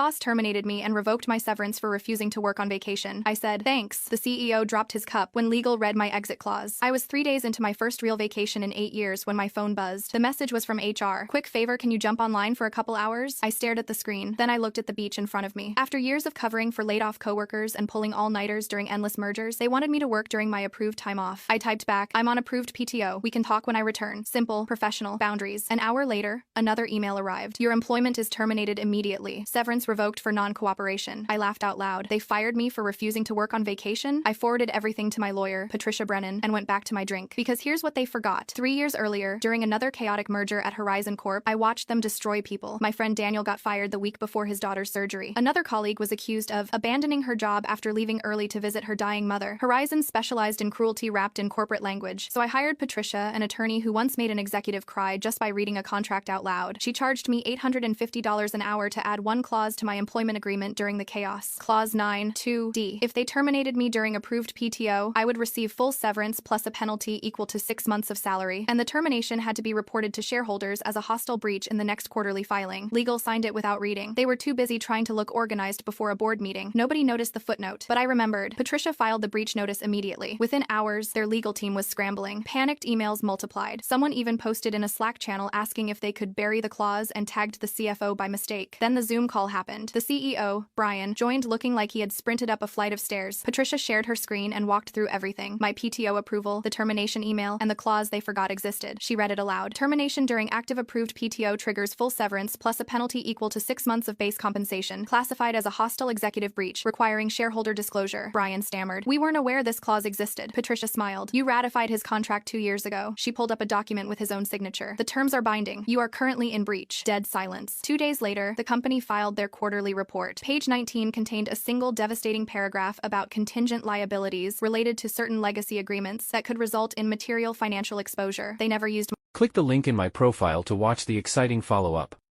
boss terminated me and revoked my severance for refusing to work on vacation. I said, thanks. The CEO dropped his cup when legal read my exit clause. I was 3 days into my first real vacation in 8 years when my phone buzzed. The message was from HR. Quick favor, can you jump online for a couple hours? I stared at the screen. Then I looked at the beach in front of me. After years of covering for laid-off coworkers and pulling all-nighters during endless mergers, they wanted me to work during my approved time off. I typed back, I'm on approved PTO. We can talk when I return. Simple, professional, boundaries. An hour later, another email arrived. Your employment is terminated immediately. Severance revoked for non-cooperation. I laughed out loud. They fired me for refusing to work on vacation? I forwarded everything to my lawyer, Patricia Brennan, and went back to my drink. Because here's what they forgot. 3 years earlier, during another chaotic merger at Horizon Corp, I watched them destroy people. My friend Daniel got fired the week before his daughter's surgery. Another colleague was accused of abandoning her job after leaving early to visit her dying mother. Horizon specialized in cruelty wrapped in corporate language, so I hired Patricia, an attorney who once made an executive cry just by reading a contract out loud. She charged me $850 an hour to add one clause to my employment agreement during the chaos. Clause 9(2)(d). If they terminated me during approved PTO, I would receive full severance plus a penalty equal to 6 months of salary, and the termination had to be reported to shareholders as a hostile breach in the next quarterly filing. Legal signed it without reading. They were too busy trying to look organized before a board meeting. Nobody noticed the footnote, but I remembered. Patricia filed the breach notice immediately. Within hours, their legal team was scrambling. Panicked emails multiplied. Someone even posted in a Slack channel asking if they could bury the clause and tagged the CFO by mistake. Then the Zoom call happened. The CEO, Brian, joined looking like he had sprinted up a flight of stairs. Patricia shared her screen and walked through everything. My PTO approval, the termination email, and the clause they forgot existed. She read it aloud. Termination during active approved PTO triggers full severance plus a penalty equal to 6 months of base compensation, classified as a hostile executive breach, requiring shareholder disclosure. Brian stammered. We weren't aware this clause existed. Patricia smiled. You ratified his contract 2 years ago. She pulled up a document with his own signature. The terms are binding. You are currently in breach. Dead silence. 2 days later, the company filed their quarterly report. Page 19 contained a single devastating paragraph about contingent liabilities related to certain legacy agreements that could result in material financial exposure. They never used. Click the link in my profile to watch the exciting follow-up.